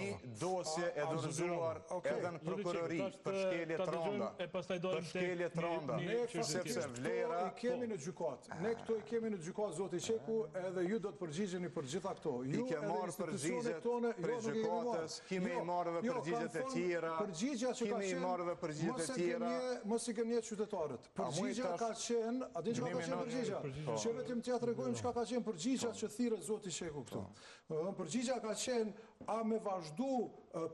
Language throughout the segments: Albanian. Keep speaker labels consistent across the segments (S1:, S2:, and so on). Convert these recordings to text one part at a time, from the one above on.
S1: një dosje e dorëzuar edhe në prokurori për shkelje të rënda. Për shkelje të rënda. Sepse vlera...
S2: I kemi në gjykat. Ne këto i kemi në gjykat, zoti Qeku, edhe ju do të përgjigjeni për gjitha këto.
S1: I ke marrë përgjigjet për gjykatës, kime i marrë dhe përgjigjet e tjera, kime i marrë dhe përgjigjet e tjera.
S2: Mos i kemi jetë qytetarët. Përgjigja ka qenë, a din që ka qenë përgjigja? Që vetëm t'ja të regojmë që ka qenë përgjigja që thire zoti Qeku këtu. Përgjigja ka qenë a me vazhdu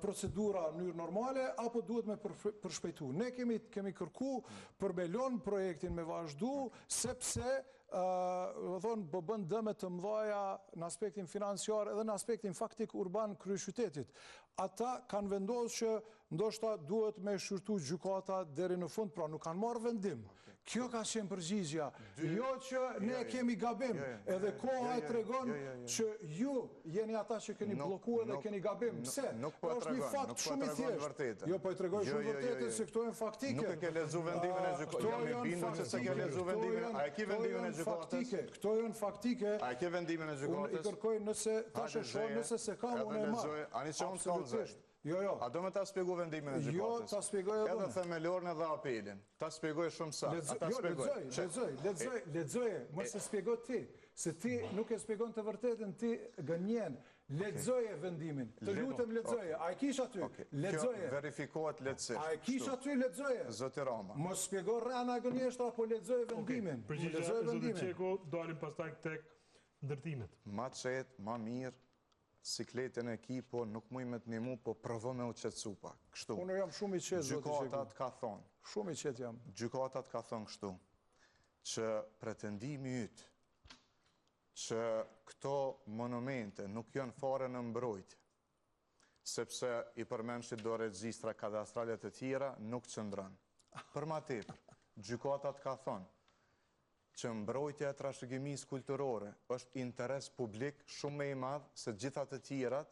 S2: procedura në mënyrë normale, apo duhet me përshpejtu. Ne kemi kërku për melon projektin me vazhdu, sepse bën dëme të mëdhaja në aspektin financiar edhe në aspektin faktik urban kryeqytetit. Ata kanë vendosur që ndoshta duhet me shqyrtu gjykata deri në fund, pra nuk kanë marrë vendim. Kjo ka qenë përgjigja. Jo që ne kemi gabim, edhe koha e tregon që ju jeni ata që keni bllokuar dhe keni gabim. Pse? Është një fakt shumë i thjeshtë. Jo, po i tregoj shumë vërtetën se këto janë faktike.
S1: Nuk e ke lexuar vendimin e gjykatës. Jam i bindur se ke lexuar vendimin. A e ke vendimin e gjykatës?
S2: Këto janë faktike.
S1: A e ke vendimin e gjykatës?
S2: Unë i kërkoj nëse tash e shoh, nëse se kam unë e marr.
S1: Ani që unë s'kam zë.
S2: Jo.
S1: A do me ta spjegu vendimin e gjykatës?
S2: Jo, ta spjegoj edhe.
S1: Edhe themelorën edhe apelin. Ta spjegoj shumë sa.
S2: Jo, lexoje, mos e spjego ti, se ti nuk e spjegon të vërtetën, ti gënjen. Lexoje vendimin. Të lutem lexoje. A e kish aty? Lexoje.
S1: Kjo verifikohet lehtësisht.
S2: A e kish aty? Lexoje.
S1: Zoti Rama.
S2: Mos spjego rana gënjeshtra, apo lexoje vendimin.
S3: Përgjigja e zotit Qeku, dalim pastaj tek ndërtimet.
S1: Ma qetë, ma mirë, sikletën e ki, po nuk muj me të një mu, po provo me u qetësu pak. Kështu.
S2: Unë jam shumë i qetë, zoti Qeku.
S1: Gjykatat ka thonë.
S2: Shumë i qetë jam.
S1: Gjykatat ka thonë kështu, që pretendimi ytë, që këto monumente nuk janë fare në mbrojtje, sepse i përmenshit do regjistra kadastralet e tjera, nuk qëndran. Për ma tepër, gjykatat ka thonë, që mbrojtja e trashëgimisë kulturore është interes publik shumë me i madhë se gjithat e tjerat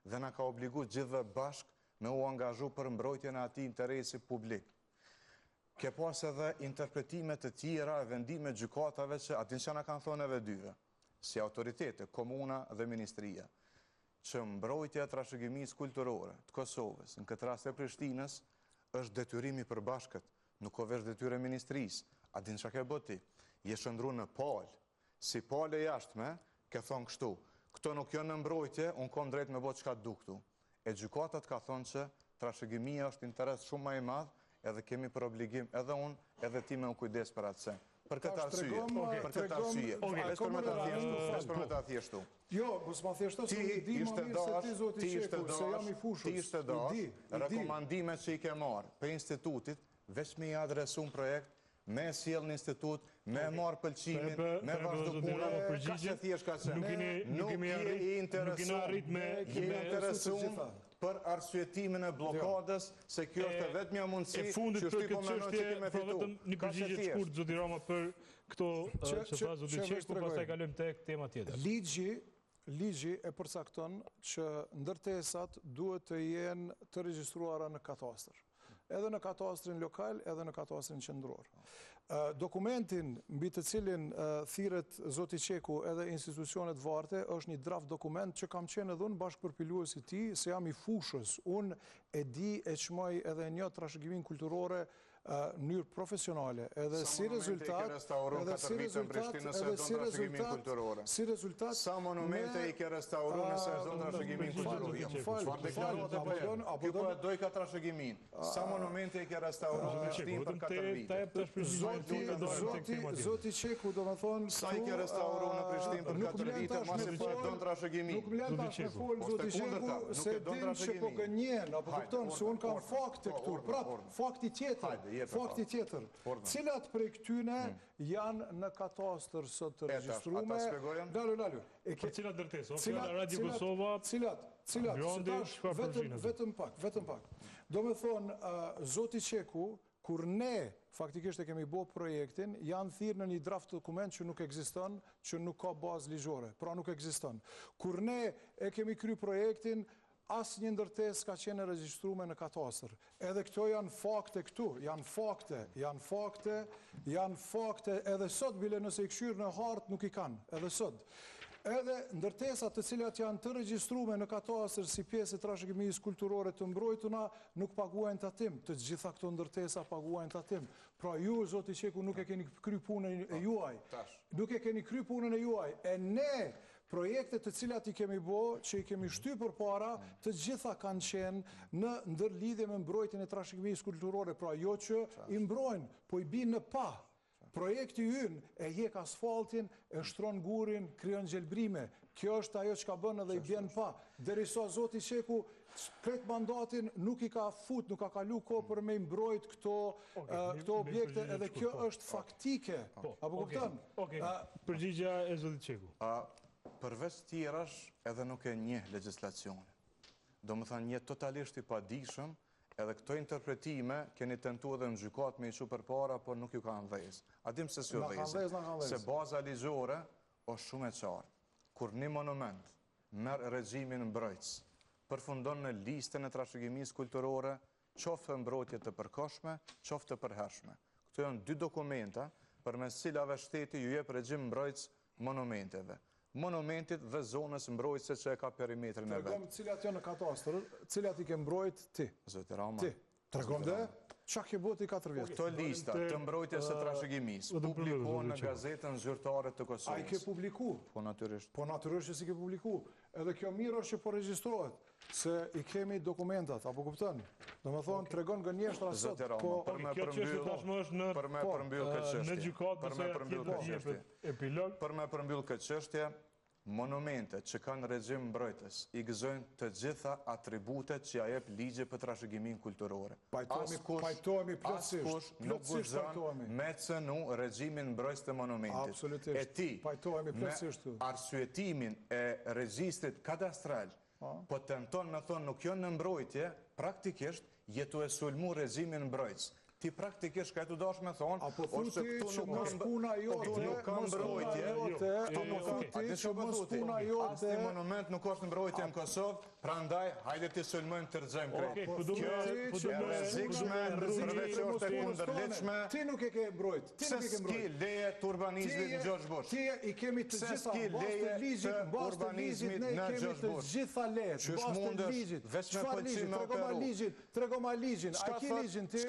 S1: dhe na ka obligu gjithë dhe bashk me u angazhu për mbrojtjen e ati interesi publik. Ke pas edhe interpretimet e tjera e vendime gjykatave që atin që na kanë thonë edhe dyve, si autoritete, komuna dhe ministria, që mbrojtja e trashëgimisë kulturore të Kosovës, në këtë rast e Prishtinës, është detyrimi për bashkët, nuk o vesh detyre ministrisë, atin që ke boti. Je shëndru në palë, si palë e jashtme, ke thonë kështu, këto nuk janë në mbrojtje, unë kom drejt me botë qka duktu. E gjykatat ka thonë që trashëgimia është interes shumë ma i madhë, edhe kemi për obligim edhe unë, edhe ti me u kujdes për atëse. Për këtë arsye, vesë për me ta thjeshtu.
S2: Jo, mos ma thjeshtu, se më di më mirë se ti zoti Qeku, se jam i fushës.
S1: Ti ishte dash, rekomandimet që i ke marë për institutit, veç me i adresu në projekt, me sjell në institut, me marë pëlqimin, me vazhdu puna, ka që thjesht ka që. Nuk je i interesum për arsyetimin e blokadës, se kjo është e vetëmja mundësi që shtypo me në që ti me fitu.
S3: Një përgjigje të shkurt, zoti Rama, për këto që tha zoti Qeku, pastaj kalojmë tek tema tjetër.
S2: Ligji e përcakton që ndërtesat duhet të jenë të regjistruara në katastër. Edhe në katastrin lokal, edhe në katastrin qendror. Dokumentin mbi të cilin thirret zoti Qeku edhe institucionet varte është një draft dokument që kam qenë edhe unë bashkëpërpilues i tij, se jam i fushës. Unë e di, e çmoj edhe një trashëgimin kulturore në mënyrë profesionale, edhe si rezultat, si rezultat,
S1: sa monumente i ke restauruar nëse e zonë trashëgimin kulturore. Kjo po e doj ka trashëgimin. Sa monumente i ke restauruar në Prishtinë për 4 vite.
S2: Zoti Qeku, do me thonë...
S1: Sa i ke restauruar në Prishtinë për 4 vite, masi po e donë trashëgimin.
S2: Nuk më lën tash me folë, zoti Qeku, se din që po gënjen, apo kupton, se unë kam fakte këtu, prapë, fakti tjetër. Cilat prej këtyne janë në katastër sot të regjistrume? Lalu.
S3: Për cilat ndërtesë? Radio Kosova?
S2: Cilat? Vetëm pak. Do me thonë, zoti Qeku, kur ne faktikisht e kemi bo projektin, janë thirë në një draft dokument që nuk ekziston, që nuk ka bazë ligjore, pra nuk ekziston. Kur ne e kemi kry projektin, asë një ndërtes ka qenë regjistrume në katastër. Edhe këto janë fakte këtu, janë fakte, edhe sot bile nëse i këshyrë në hartë nuk i kanë, edhe sot. edhe ndërtesat të cilat janë të regjistrume në katastër si pjesë e trashëgimisë kulturore të mbrojtuna nuk paguajnë tatim. Të gjitha këto ndërtesa paguajnë tatim. Pra ju, zoti Qeku, nuk e keni kry punën e juaj. Nuk e keni kry punën e juaj. E ne, projekte të cilat i kemi bo, që i kemi shty për para, të gjitha kanë qenë në ndërlidhje me mbrojtjen e trashëgimisë kulturore. Pra jo që i mbrojnë, po i binë në pa. Projekti ynë e jek asfaltin, e shtron gurin, kryon gjelbrime. Kjo është ajo që ka bënë edhe i bjen pa. Derisa zoti Qeku këtë mandatin nuk i ka fut, nuk ka kalu ko për me mbrojt këto objekte, edhe kjo është faktike. Apo kupton?
S3: Përgjigja e zoti Qeku.
S1: Përveç tjerash edhe nuk e njeh legjislacioni. Do më thënë një totalisht i padijshëm. Edhe këto interpretime keni tentu edhe në gjykat me i që për para, por nuk ju ka në dhejës. A dim se si u dhejës, se baza ligjore është shumë e qartë. Kur një monument merë regjimin mbrojtës, përfundon në listën e trashëgimisë kulturore, qoftë mbrojtje të përkohshme, qoftë të përhershme. Këto janë dy dokumenta për mes cilave shteti ju jep regjim mbrojtës monumenteve. Monumentit dhe zonës mbrojtëse që e ka perimetrin e vetë.
S2: Tregom cilat janë në katastër, cilat i ke mbrojt ti.
S1: Zoti Rama.
S2: Ti. Tregom dhe, qa ke boti 4 vjetë?
S1: Këto lista të mbrojtjes së trashëgimisë publikohen në gazetën zyrtare të Kosovës.
S2: A i ke publiku?
S1: Po natyrisht.
S2: Po natyrisht që si ke publiku. Edhe kjo mirë është që po regjistrohet, se i kemi dokumentat, apo kuptën? Do me thonë, tregon gënjeshtra sot.
S1: Zoti Rama, për me përmbyll këtë çështje, monumentet që kanë regjim mbrojtës i gëzojnë të gjitha atributet që ja jep ligji për trashëgiminë kulturore.
S2: Pajtohemi plotësisht.
S1: Nuk gëzon me cënu regjimin mbrojtës të monumentit.
S2: Absolutisht.
S1: E ti,
S2: me
S1: arsyetimin e regjistrit kadastral, po tenton me thonë nuk janë në mbrojtje, praktikisht jetu e sulmu regjimin mbrojtës. Ti praktikisht ka e të dash me thonë,
S2: apo thuti që mos puna jote,
S1: nuk ka mbrojtje,
S2: apo thuti që mos puna jote.
S1: Asnjë monument nuk është mbrojtje në Kosovë, prandaj hajde të sulmojmë të rrëzojmë krejt.
S2: Kjo është rrezikshme, përveç që është e kundërligjshme. Ti nuk e ke mbrojt.
S1: Se s'ki leje të urbanizmit në George Bush.
S2: Ti i kemi të gjitha bas të ligjit, ne i kemi të gjitha lejet, bas të ligjit. Çfarë ligjit? Tregoma ligjin. A ki ligjin ti?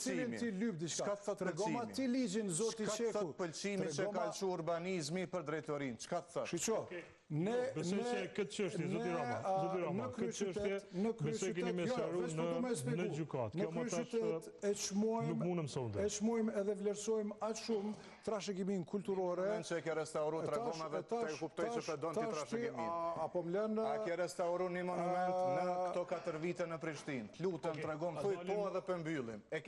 S2: Cilin ti lyp diçka. Tregoma ti ligjin, zoti Qeku.
S1: Çka thot pëlqimi që ka lëshu urbanizmi për drejtorinë? Çka thot?
S2: Shiqo,
S3: besoj se këtë çështje, zoti Rama, këtë çështje besoj keni me sqaruar në gjykat. Kjo më tash nuk mundem sonde.
S2: E çmojmë edhe vlerësojmë aq shumë trashëgiminë kulturore.
S1: Mend se ke restauruar tregomave, të kuptoj se të don ti trashëgimin.
S2: Apo më lën
S1: a ke restauruar një monument në këto 4 vite në Prishtinë? Lutem tregom, thuj po edhe për mbyllim.